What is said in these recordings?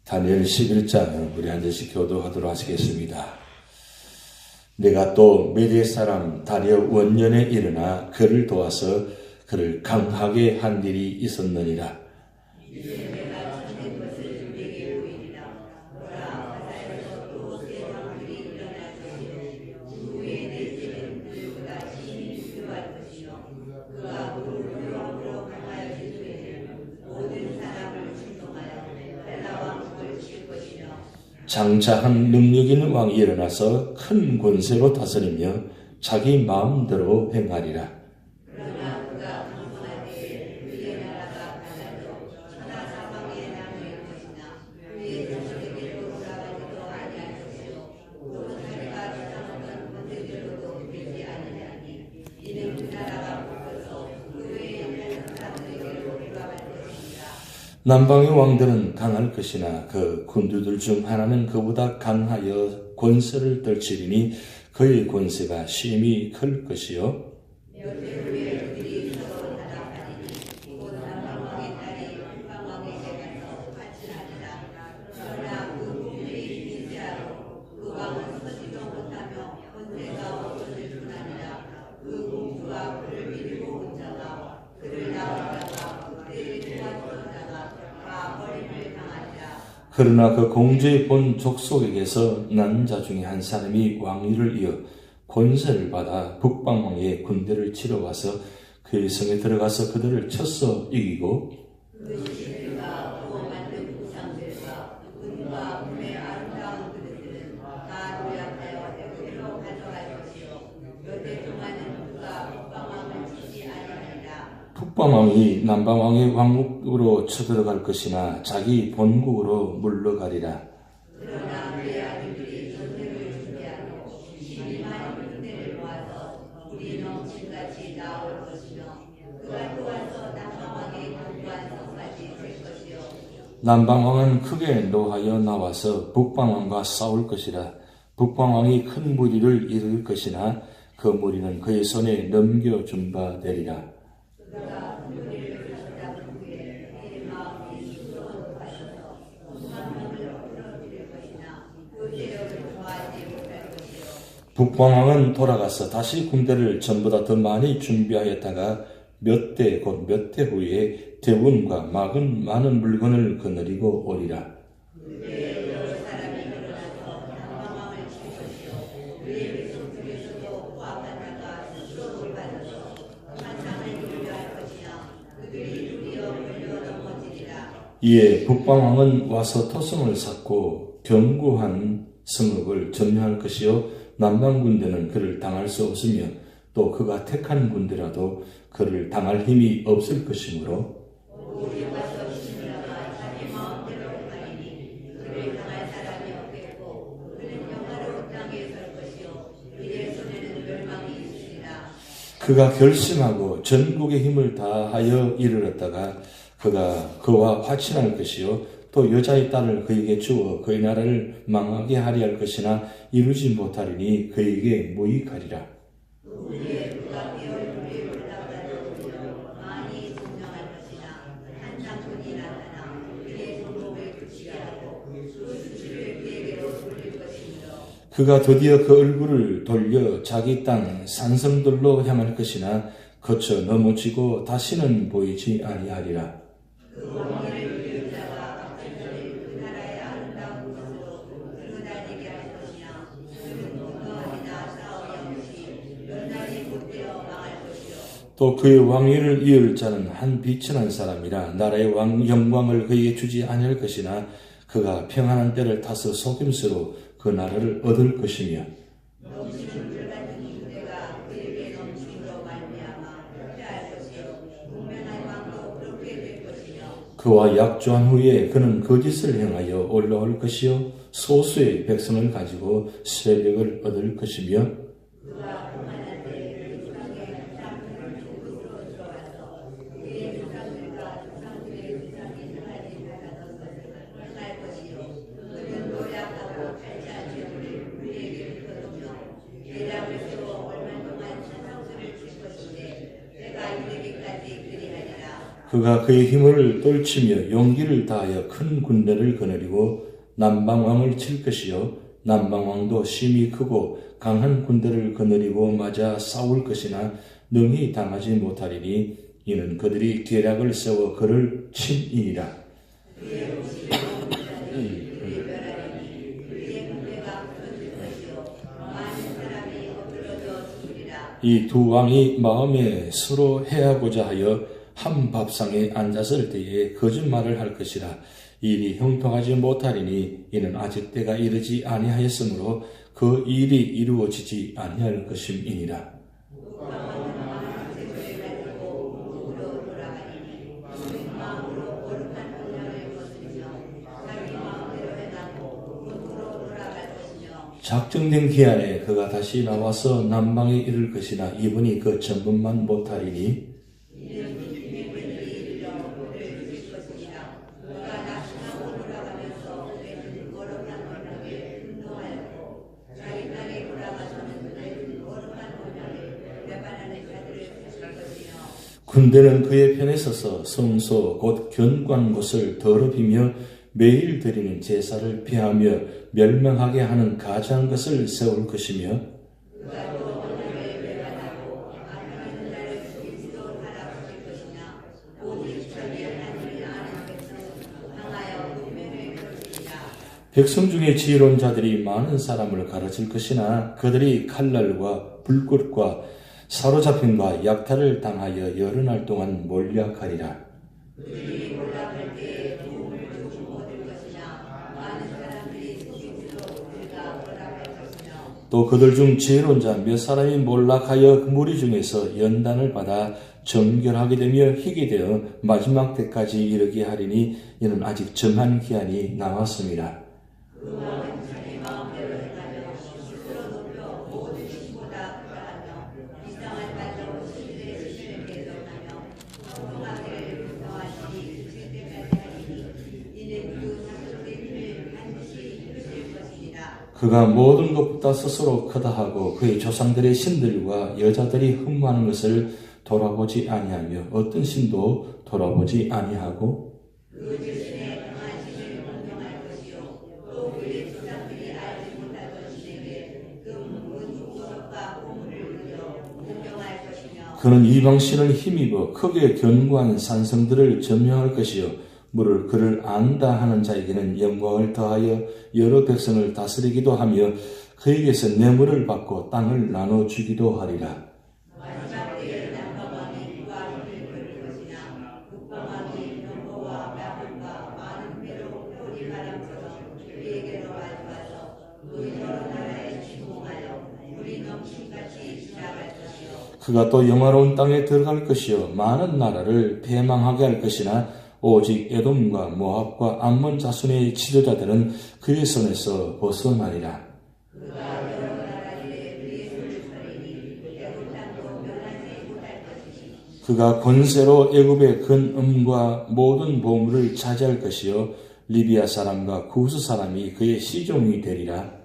다니엘 11장 우리 한 절씩 교도하도록 하시겠습니다. 내가 또 메대 사람 다리오 원년에 일어나 그를 도와서 그를 강하게 한 일이 있었느니라. 장차한 능력 있는 왕이 일어나서 큰 권세로 다스리며 자기 마음대로 행하리라. 그러나 그가 강성하되 그의 나라가 가나도 천하 사방에 남을 것이나 그의 자식에게로 돌아가지도 아니할 것이요 또 자기가 주장하던 권세대로도 되지 아니하니 이는 그 나라가 붙어서 그 외에 있는 사람들에게로 돌아갈 것이니라. 남방의 왕들은 강할 것이나 그 군주들 중 하나는 그보다 강하여 권세를 떨치리니 그의 권세가 심히 클 것이요. 그러나 그 공주의 본 족속에게서 난 자 중에 한 사람이 왕위를 이어 권세를 받아 북방왕의 군대를 치러 와서 그의 성에 들어가서 그들을 쳐서 이기고 그 시들과 또 만든 우상들과 은과 금의 아름다운 그릇들은 다 도약하여 애굽으로 가져갈 것이요 몇 해 동안은 그가 북방왕을 치지 아니하리라. 북방왕이 남방왕의 왕국으로 쳐들어갈 것이나 자기 본국으로 물러가리라. 그러나 그의 아들들이 전쟁을 준비하고 12만 군대를 모아서 물이 넘친같이 나올 것이며 그가 또 와서 남방왕의 견고한 성까지 칠 것이요. 남방왕은 크게 노하여 나와서 북방왕과 싸울 것이라. 북방왕이 큰 무리를 이룰 것이나 그 무리는 그의 손에 넘겨준 바 되리라. 북방왕은 돌아가서 다시 군대를 전보다 더 많이 준비하였다가 몇 대 곧 몇 해 후에 대군과 많은 물건을 거느리고 오리라. 이에 북방왕은 와서 토성을 쌓고 견고한 성읍을 점령할 것이요 남방 군대는 그를 당할 수 없으며 또 그가 택한 군대라도 그를 당할 힘이 없을 것이므로 그가 결심하고 전국의 힘을 다하여 이르렀다가 그가 그와 화친할 것이요 또 여자의 딸을 그에게 주어 그의 나라를 망하게 하려 할 것이나 이루지 못하리니 그에게 무익하리라. 그가 드디어 그 얼굴을 돌려 자기 땅 산성들로 향할 것이나 거쳐 넘어지고 다시는 보이지 아니하리라. 또 그의 왕위를 이을 자는 한 비천한 사람이라 나라의 영광을 그에게 주지 아니할 것이나 그가 평안한 때를 타서 속임수로 그 나라를 얻을 것이며 그와 약조한 후에 그는 거짓을 행하여 올라올 것이요 소수의 백성을 가지고 세력을 얻을 것이며 그가 그의 힘을 떨치며 용기를 다하여 큰 군대를 거느리고 남방왕을 칠 것이요 남방왕도 심히 크고 강한 군대를 거느리고 맞아 싸울 것이나 능히 당하지 못하리니 이는 그들이 계략을 세워 그를 친이니라. 이 두 왕이 마음에 서로 해하고자 하여 한 밥상에 앉았을 때에 거짓말을 할 것이라. 일이 형통하지 못하리니 이는 아직 때가 이르지 아니하였으므로 그 일이 이루어지지 아니할 것임이니라. 작정된 기한에 그가 다시 나와서 남방에 이를 것이나 이분이 그 전문만 못하리니 군대는 그의 편에 서서 성소 곧 견고한 곳을 더럽히며 매일 드리는 제사를 피하며 멸망하게 하는 가장 것을 세울 것이며 백성 중에 지혜로운 자들이 많은 사람을 가르칠 것이나 그들이 칼날과 불꽃과 사로잡힘과 약탈을 당하여 여러 날 동안 몰약하리라. 또 그들 중 지혜로운 자 몇 사람이 몰락하여 무리 중에서 연단을 받아 정결하게 되며 희게 되어 마지막 때까지 이르게 하리니 이는 아직 정한 기한이 남았습니다. 그가 모든 것보다 스스로 크다 하고 그의 조상들의 신들과 여자들이 흠모하는 것을 돌아보지 아니하며 어떤 신도 돌아보지 아니하고 그는 이방신을 힘입어 크게 견고한 산성들을 점령할 것이요 물을 그를 안다 하는 자에게는 영광을 더하여 여러 백성을 다스리기도 하며 그에게서 뇌물을 받고 땅을 나눠주기도 하리라. 그가 또 영화로운 땅에 들어갈 것이요 많은 나라를 패망하게 할 것이나 오직 에돔과 모압과 암몬 자손의 지도자들은 그의 손에서 벗어나리라. 그가 권세로 애굽의 근음과 모든 보물을 차지할 것이요 리비아 사람과 구스 사람이 그의 시종이 되리라.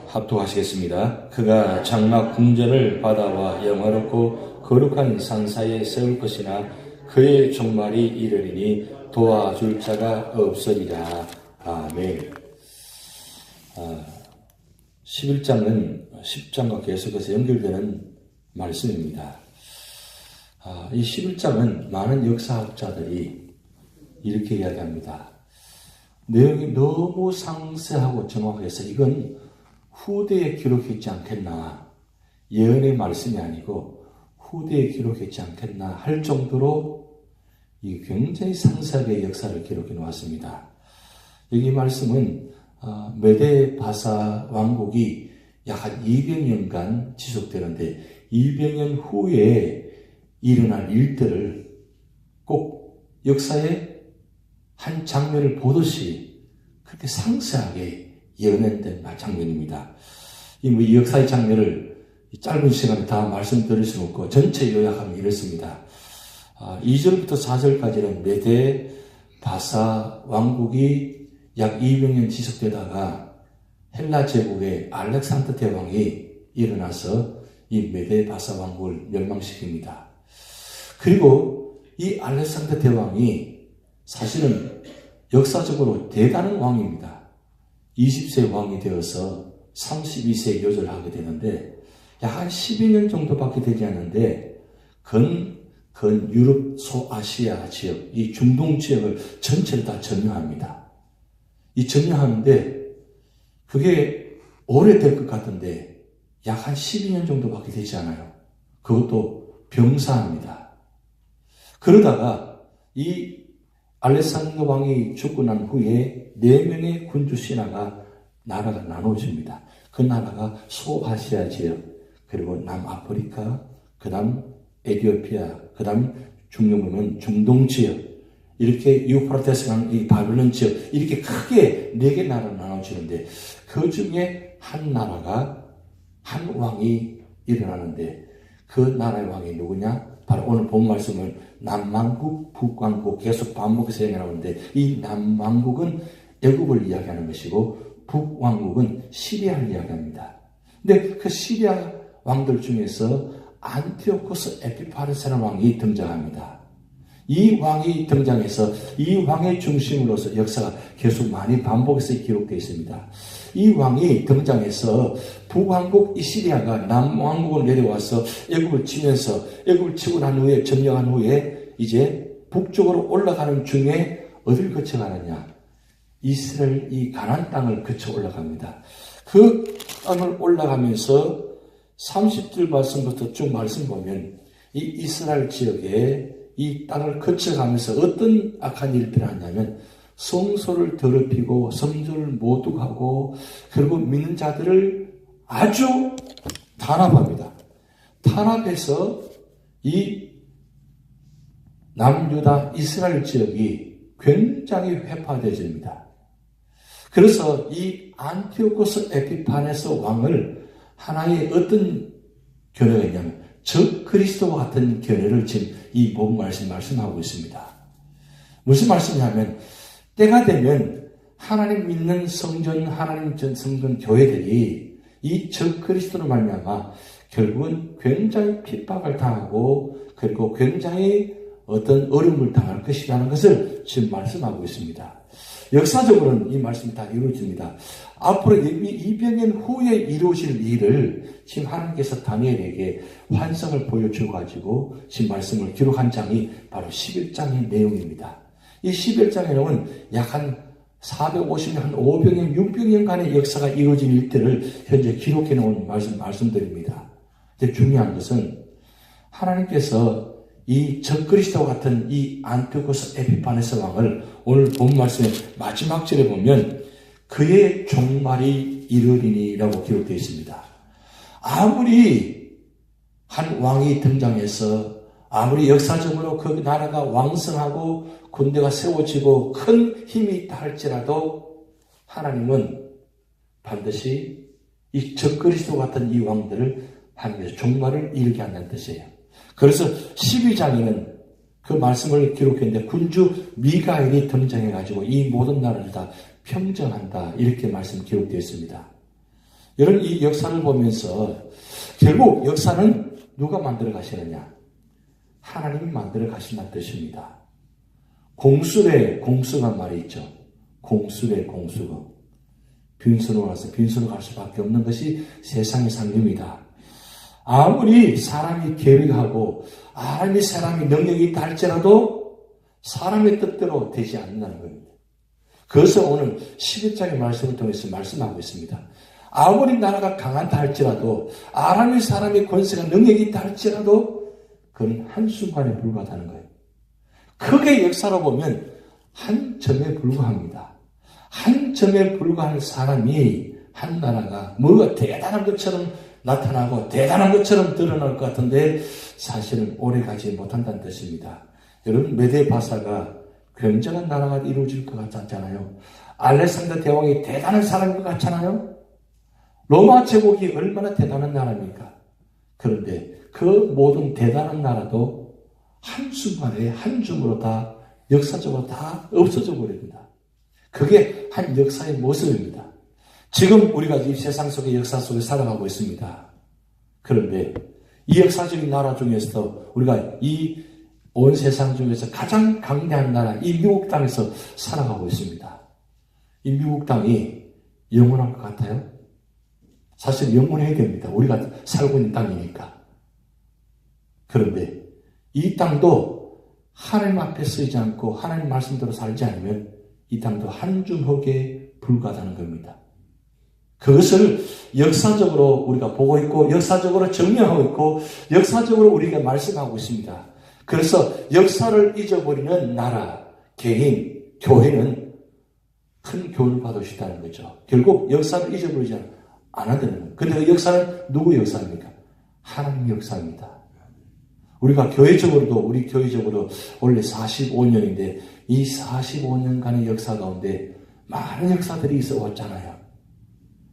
합독하시겠습니다. 그가 장막 궁전을 바다와 영화롭고 거룩한 산사에 세울 것이나 그의 종말이 이르리니 도와줄 자가 없으리라. 아멘. 11장은 10장과 계속해서 연결되는 말씀입니다. 이 11장은 많은 역사학자들이 이렇게 이야기합니다. 내용이 너무 상세하고 정확해서 이건 후대에 기록했지 않겠나, 예언의 말씀이 아니고 후대에 기록했지 않겠나 할 정도로 이 굉장히 상세하게 역사를 기록해 놓았습니다. 여기 말씀은 메데 바사 왕국이 약 한 200년간 지속되는데 200년 후에 일어날 일들을 꼭 역사의 한 장면을 보듯이 그렇게 상세하게 예언된 장면입니다. 이 역사의 장면을 짧은 시간에 다 말씀드릴 수는 없고 전체 요약하면 이렇습니다. 2절부터 4절까지는 메데 바사 왕국이 약 200년 지속되다가 헬라 제국의 알렉산더 대왕이 일어나서 이 메데 바사 왕국을 멸망시킵니다. 그리고 이 알렉산더 대왕이 사실은 역사적으로 대단한 왕입니다. 20세 왕이 되어서 32세 요절을 하게 되는데 약 한 12년 정도밖에 되지 않는데 건 유럽 소아시아 지역, 이 중동 지역을 전체를 다 점령합니다. 이 점령하는데 그게 오래될 것 같은데 약 한 12년 정도밖에 되지 않아요. 그것도 병사합니다. 그러다가 이 알렉산더 왕이 죽고 난 후에 4명의 군주 신하가 나라가 나눠집니다. 그 나라가 소아시아 지역, 그리고 남아프리카, 그 다음 에티오피아, 그 다음 중동부는 중동 지역, 이렇게 유프라테스 강 이 바빌론 지역, 이렇게 크게 4개 나라로 나눠지는데 그 중에 한 나라가 한 왕이 일어나는데 그 나라의 왕이 누구냐? 바로 오늘 본 말씀을 남왕국, 북왕국 계속 반복해서 얘기하는데 이 남왕국은 애굽을 이야기하는 것이고 북왕국은 시리아를 이야기합니다. 근데 그 시리아 왕들 중에서 안티오코스 에피파네스라는 왕이 등장합니다. 이 왕이 등장해서 이 왕의 중심으로서 역사가 계속 많이 반복해서 기록되어 있습니다. 이 왕이 등장해서 북왕국 이시리아가 남왕국을 내려와서 애굽을 치면서 애굽을 치고 난 후에 점령한 후에 이제 북쪽으로 올라가는 중에 어디를 거쳐가느냐? 이스라엘 이 가나안 땅을 거쳐 올라갑니다. 그 땅을 올라가면서 30절 말씀부터 쭉 말씀 보면 이 이스라엘 지역에 이 땅을 거쳐가면서 어떤 악한 일들을 하냐면 성소를 더럽히고 성전을 모독하고 그리고 믿는 자들을 아주 탄압합니다. 탄압해서 이 남유다 이스라엘 지역이 굉장히 회파되어집니다. 그래서 이 안티오코스 에피파네스 왕을 하나의 어떤 견해가 있냐면 적 그리스도와 같은 견해를 지금 이 본 말씀하고 있습니다. 무슨 말씀이냐면 때가 되면 하나님 믿는 성전, 하나님 전 성전 교회들이 이 적 그리스도로 말미암아 결국은 굉장히 핍박을 당하고 그리고 굉장히 어떤 어려움을 당할 것이라는 것을 지금 말씀하고 있습니다. 역사적으로는 이 말씀이 다 이루어집니다. 앞으로 200년 후에 이루어질 일을 지금 하나님께서 다니엘에게 환상을 보여줘가지고 지금 말씀을 기록한 장이 바로 11장의 내용입니다. 이 11장에는 약 한 450년, 한 500년, 600년간의 역사가 이루어진 일들을 현재 기록해 놓은 말씀드립니다. 근데 중요한 것은 하나님께서 이 적그리스도와 같은 이 안티오코스 에피파네스 왕을 오늘 본 말씀의 마지막 절에 보면 그의 종말이 이르리니라고 기록되어 있습니다. 아무리 한 왕이 등장해서 아무리 역사적으로 그 나라가 왕성하고 군대가 세워지고 큰 힘이 있다 할지라도 하나님은 반드시 이 적그리스도 같은 이 왕들을 하나님께서 종말을 이르게 한다는 뜻이에요. 그래서 12장에는 그 말씀을 기록했는데 군주 미가엘이 등장해가지고 이 모든 나라를 다 평정한다 이렇게 말씀 기록되어 있습니다. 여러분 이 역사를 보면서 결국 역사는 누가 만들어 가시느냐? 하나님이 만들어 가신다는 뜻입니다. 공술의 공수가 말이 있죠. 공술의 공수가 빈수로 가서 빈수로 갈 수밖에 없는 것이 세상의 상념이다. 아무리 사람이 계획하고 아무리 사람이 능력이 있다 할지라도 사람의 뜻대로 되지 않는다는 겁니다. 그래서 오늘 11장의 말씀을 통해서 말씀하고 있습니다. 아무리 나라가 강하다 할지라도 아람의 사람의 권세가 능력이 있다 할지라도 그건 한순간에 불과하다는 거예요. 크게 역사로 보면 한 점에 불과합니다. 한 점에 불과한 사람이 한 나라가 뭐가 대단한 것처럼 나타나고 대단한 것처럼 드러날 것 같은데 사실은 오래가지 못한다는 뜻입니다. 여러분 메데 바사가 굉장한 나라가 이루어질 것 같잖아요. 알렉산더 대왕이 대단한 사람인 것 같잖아요. 로마 제국이 얼마나 대단한 나라입니까? 그런데 그 모든 대단한 나라도 한순간에 한 줌으로 다 역사적으로 다 없어져 버립니다. 그게 한 역사의 모습입니다. 지금 우리가 이 세상 속의 역사 속에 살아가고 있습니다. 그런데 이 역사적인 나라 중에서도 우리가 이 온 세상 중에서 가장 강대한 나라, 이 미국 땅에서 살아가고 있습니다. 이 미국 땅이 영원할 것 같아요? 사실 영원해야 됩니다. 우리가 살고 있는 땅이니까. 그런데 이 땅도 하나님 앞에 쓰이지 않고 하나님 말씀대로 살지 않으면 이 땅도 한 주먹에 불과하다는 겁니다. 그것을 역사적으로 우리가 보고 있고 역사적으로 증명하고 있고 역사적으로 우리가 말씀하고 있습니다. 그래서 역사를 잊어버리는 나라, 개인, 교회는 큰 교훈을 받을 수 있다는 거죠. 결국 역사를 잊어버리지 않아되는 거예요. 근데 그 역사는 누구의 역사입니까? 하나님의 역사입니다. 우리가 교회적으로도 우리 교회적으로 원래 45년인데 이 45년간의 역사 가운데 많은 역사들이 있어 왔잖아요.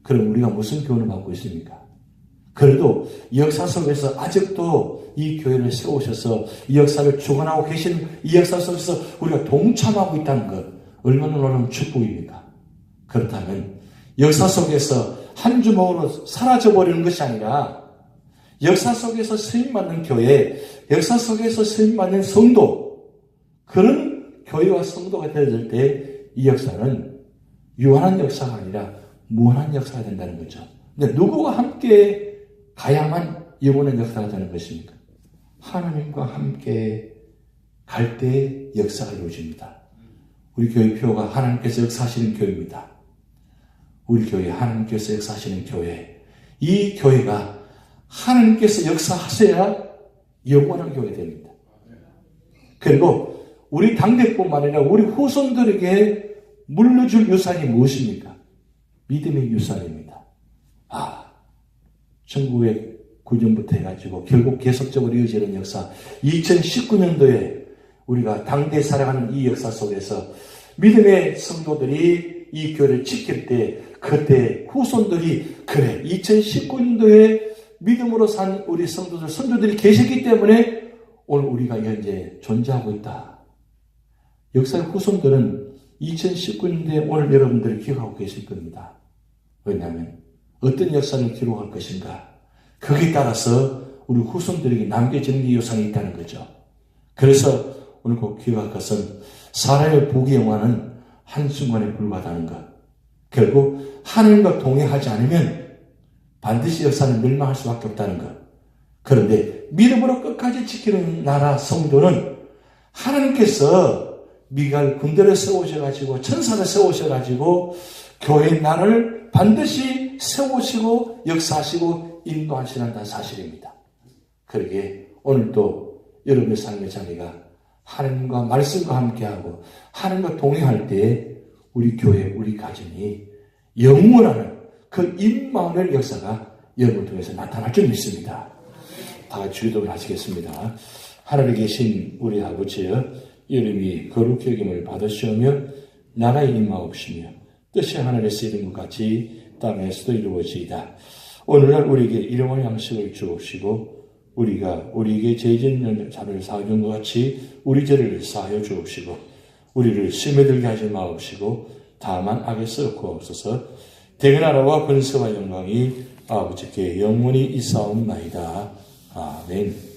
그럼 우리가 무슨 교훈을 받고 있습니까? 그래도 역사 속에서 아직도 이 교회를 세우셔서 이 역사를 주관하고 계신 이 역사 속에서 우리가 동참하고 있다는 것 얼마나 놀라운 축복입니까? 그렇다면 역사 속에서 한 주먹으로 사라져버리는 것이 아니라 역사 속에서 쓰임받는 교회, 역사 속에서 쓰임받는 성도, 그런 교회와 성도가 되어질 때 이 역사는 유한한 역사가 아니라 무한한 역사가 된다는 거죠. 근데 누구와 함께 가야만 영원한 역사가 되는 것입니까? 하나님과 함께 갈 때 역사가 이루어집니다. 우리 교회 표가 하나님께서 역사하시는 교회입니다. 우리 교회 하나님께서 역사하시는 교회, 이 교회가 하나님께서 역사하셔야 영원한 교회 됩니다. 그리고 우리 당대뿐만 아니라 우리 후손들에게 물려줄 유산이 무엇입니까? 믿음의 유산입니다. 1909년부터 해가지고 결국 계속적으로 이어지는 역사, 2019년도에 우리가 당대에 살아가는 이 역사 속에서 믿음의 성도들이 이 교회를 지킬 때 그때 후손들이 그래 2019년도에 믿음으로 산 우리 성도들, 선조들이 계시기 때문에 오늘 우리가 현재 존재하고 있다. 역사의 후손들은 2019년도에 오늘 여러분들을 기억하고 계실 겁니다. 왜냐하면 어떤 역사를 기록할 것인가? 거기에 따라서 우리 후손들에게 남겨지는 게 유산이 있다는 거죠. 그래서 오늘 꼭 기억할 것은 사람의 부귀영화는 한순간에 불과하다는 것. 결국 하나님과 동행하지 않으면 반드시 역사는 멸망할 수밖에 없다는 것. 그런데 믿음으로 끝까지 지키는 나라 성도는 하나님께서 미갈 군대를 세우셔가지고 천사를 세우셔가지고 교회의 날을 반드시 세우시고 역사하시고 인도하시는 사실입니다. 그러기에 오늘도 여러분의 삶의 자리가 하나님과 말씀과 함께하고 하나님과 동행할 때 우리 교회, 우리 가정이 영원한 그 임마누엘 역사가 여러분을 통해서 나타날 줄 믿습니다. 다 같이 기도를 하시겠습니다. 하늘에 계신 우리 아버지여, 이름이 거룩히 여김을 받으시오며 나라의 임하옵시며 뜻이 하늘에서 이룬 것 같이 땅에서도 이루어지이다. 오늘날 우리에게 일용할 양식을 주옵시고 우리가 우리에게 죄 짓는 자를 사하는 것 같이 우리 죄를 사하여 주옵시고 우리를 시험에 들게 하지 마옵시고 다만 악에서 구하옵소서. 대개 나라와 권세와 영광이 아버지께 영원히 있사옵나이다. 아멘.